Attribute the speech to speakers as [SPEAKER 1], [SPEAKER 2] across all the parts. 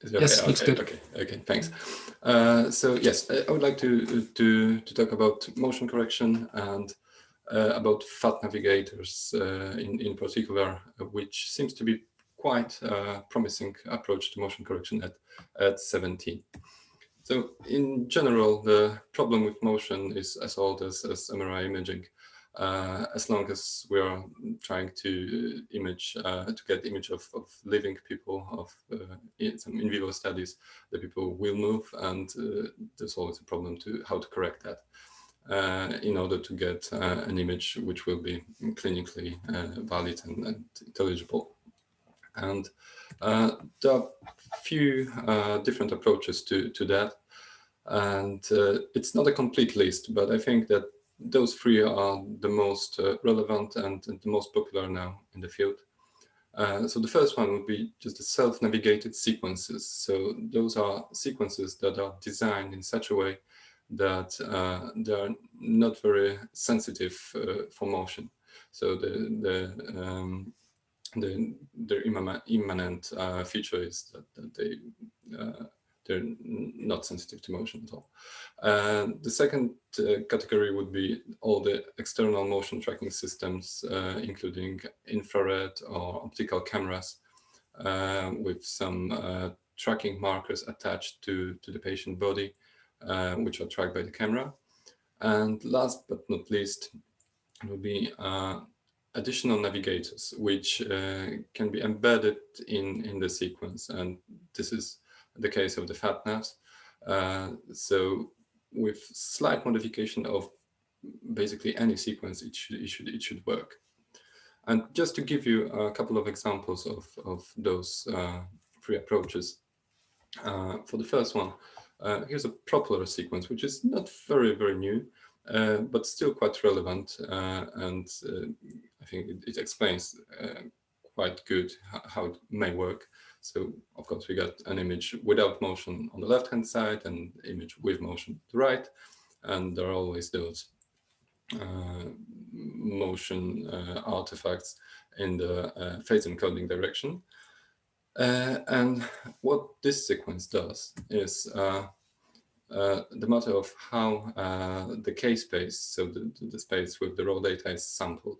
[SPEAKER 1] Is it okay?
[SPEAKER 2] Yes, looks good.
[SPEAKER 1] Okay, thanks. So yes, I would like to talk about motion correction and about fat navigators in particular, which seems to be quite a promising approach to motion correction at 17. So in general, the problem with motion is as old as MRI imaging. As long as we are trying to get image of living people, of some in vivo studies, the people will move, and there's always a problem to how to correct that in order to get an image which will be clinically valid and intelligible. And there are few different approaches to that. And it's not a complete list, but I think that those three are the most relevant and the most popular now in the field. So the first one would be just the self-navigated sequences. So those are sequences that are designed in such a way that they are not very sensitive for motion. So their immanent feature is that they're not sensitive to motion at all. The second category would be all the external motion tracking systems, including infrared or optical cameras with some tracking markers attached to the patient body, which are tracked by the camera. And last but not least would be additional navigators, which can be embedded in the sequence. And this is the case of the FatNavs. So with slight modification of basically any sequence, it should work. And just to give you a couple of examples of those three approaches. For the first one, here's a propeller sequence, which is not very new, but still quite relevant. And I think it explains quite good how it may work. So of course we got an image without motion on the left-hand side and image with motion to the right. And there are always those motion artifacts in the phase encoding direction. And what this sequence does is the matter of how the k-space, so the space with the raw data, is sampled.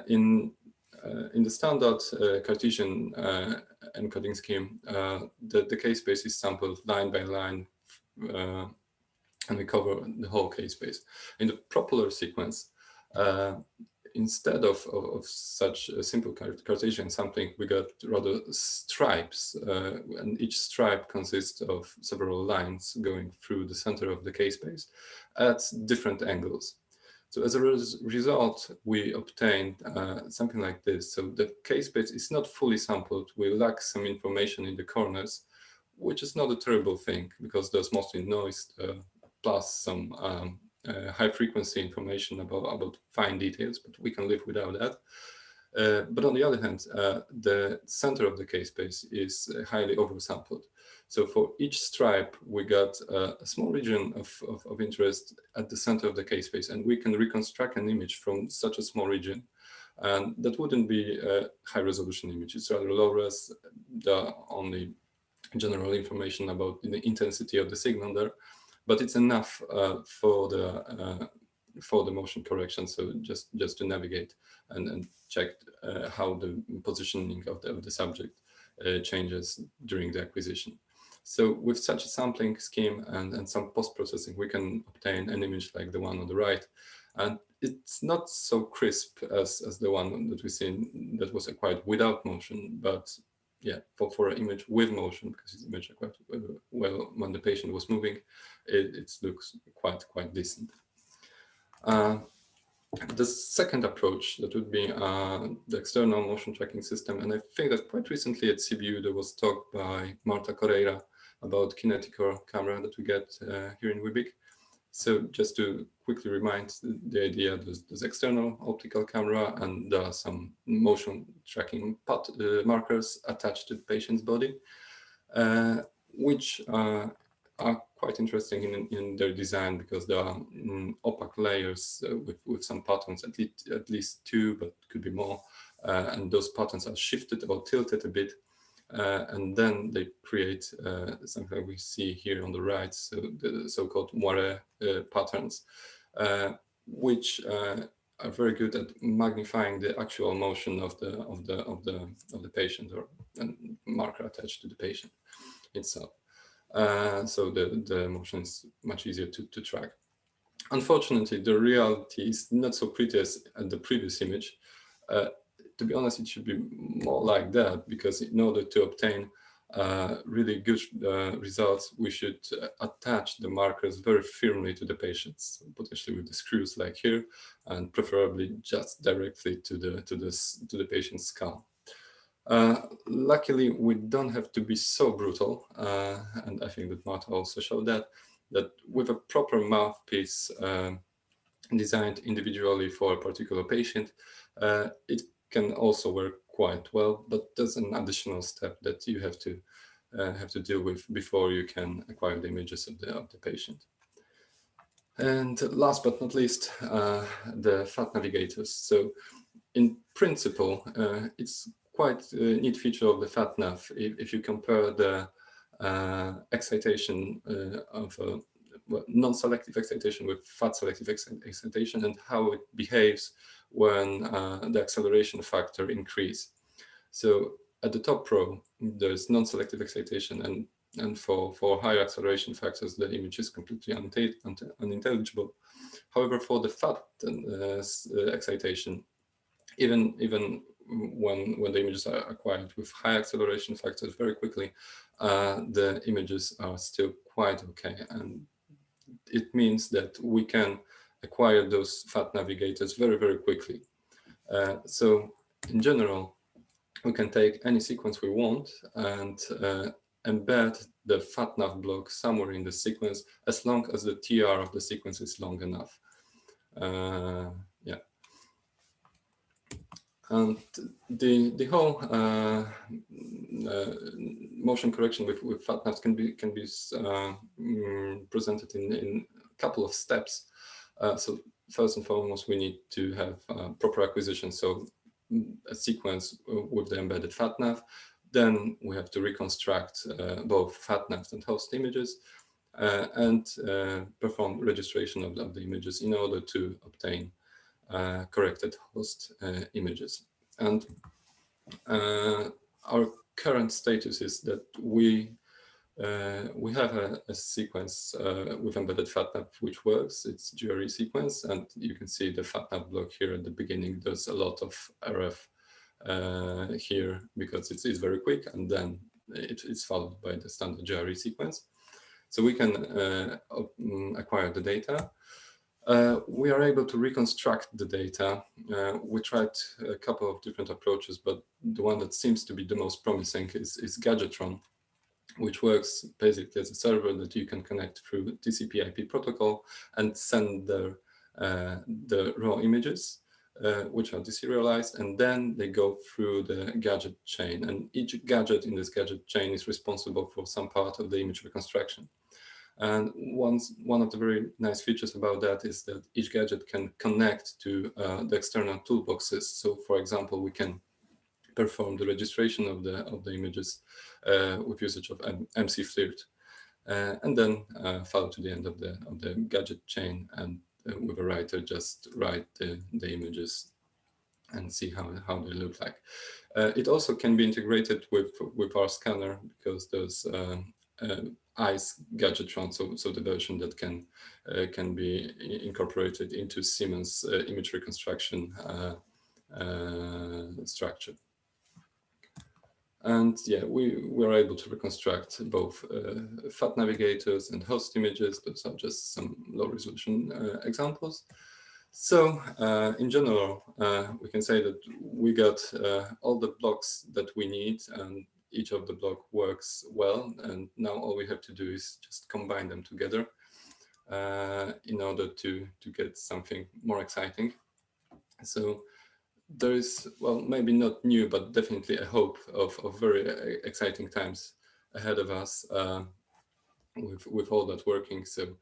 [SPEAKER 1] In the standard Cartesian encoding scheme, the k-space is sampled line by line, and we cover the whole k-space. In the propeller sequence, instead of such a simple Cartesian sampling, we got rather stripes, and each stripe consists of several lines going through the center of the k-space at different angles. So as a result, we obtained something like this. So the k-space is not fully sampled. We lack some information in the corners, which is not a terrible thing because there's mostly noise plus some high frequency information about fine details, but we can live without that. But on the other hand, the center of the k-space is highly oversampled. So for each stripe, we got a small region of interest at the center of the k-space, and we can reconstruct an image from such a small region. And that wouldn't be a high resolution image. It's rather low res. There are only general information about the intensity of the signal there, but it's enough for the motion correction. So just to navigate and check how the positioning of the subject changes during the acquisition. So with such a sampling scheme and some post-processing, we can obtain an image like the one on the right. And it's not so crisp as the one that we seen that was acquired without motion, but yeah, for an image with motion, because it's imaged quite well when the patient was moving, it looks quite decent. The second approach, that would be the external motion tracking system. And I think that quite recently at CBU, there was talk by Marta Correira about Kinetico camera that we get here in Wibig. So just to quickly remind the idea, there's external optical camera, and there are some motion tracking markers attached to the patient's body, which are quite interesting in their design because there are opaque layers with some patterns, at least two, but could be more. And those patterns are shifted or tilted a bit. and then they create something we see here on the right, so the so-called moire patterns, which are very good at magnifying the actual motion of the patient, or marker attached to the patient itself. So the motion is much easier to track. Unfortunately, the reality is not so pretty as the previous image. To be honest, it should be more like that, because in order to obtain really good results, we should attach the markers very firmly to the patients, potentially with the screws like here, and preferably just directly to the patient's skull. Luckily, we don't have to be so brutal, and I think that Marta also showed that with a proper mouthpiece designed individually for a particular patient, it can also work quite well, but there's an additional step that you have to deal with before you can acquire the images of the patient. And last but not least, the fat navigators. So in principle, it's quite a neat feature of the FatNav if you compare the excitation of non-selective excitation with fat selective excitation, and how it behaves when the acceleration factor increase. So at the top row, there's non-selective excitation, and for higher acceleration factors, the image is completely unintelligible. However, for the fat excitation, even when the images are acquired with high acceleration factors very quickly, the images are still quite okay. And it means that we can acquire those fat navigators very, very quickly. So in general, we can take any sequence we want and embed the FatNav block somewhere in the sequence, as long as the TR of the sequence is long enough. Yeah. And the whole motion correction with FatNavs can be presented in a couple of steps. So first and foremost, we need to have proper acquisition, so a sequence with the embedded FatNav. Then we have to reconstruct both FatNavs and host images, and perform registration of the images in order to obtain corrected host images. And our current status is that we have a sequence with embedded FatNav which works. It's GRE sequence, and you can see the FatNav block here at the beginning. There's a lot of RF here because it's very quick, and then it's followed by the standard GRE sequence. So we can acquire the data. We are able to reconstruct the data. We tried a couple of different approaches, but the one that seems to be the most promising is Gadgetron, which works basically as a server that you can connect through TCP/IP protocol and send the raw images, which are deserialized, and then they go through the gadget chain. And each gadget in this gadget chain is responsible for some part of the image reconstruction. And one of the very nice features about that is that each gadget can connect to the external toolboxes. So, for example, we can perform the registration of the images with usage of MC-Flirt, and then follow to the end of the gadget chain, and with a writer just write the images and see how they look like. It also can be integrated with our scanner, because there's ICE Gadgetron, so the version that can be incorporated into Siemens image reconstruction structure. And yeah, we were able to reconstruct both fat navigators and host images. Those are just some low resolution examples. So in general, we can say that we got all the blocks that we need, and each of the block works well. And now all we have to do is just combine them together in order to get something more exciting. So there is, well, maybe not new, but definitely a hope of very exciting times ahead of us with all that working. So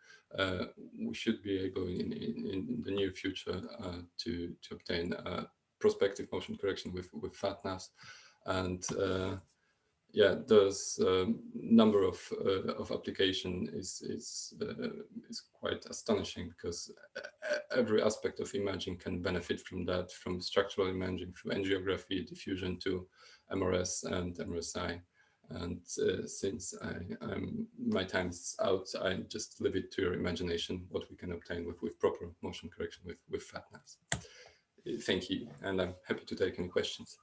[SPEAKER 1] we should be able in the near future to obtain prospective motion correction with FatNavs, and yeah, there's number of application is quite astonishing, because every aspect of imaging can benefit from that, from structural imaging through angiography, diffusion to MRS and MRSI. And since my time's out, I just leave it to your imagination what we can obtain with proper motion correction with FatNavs. Thank you, and I'm happy to take any questions.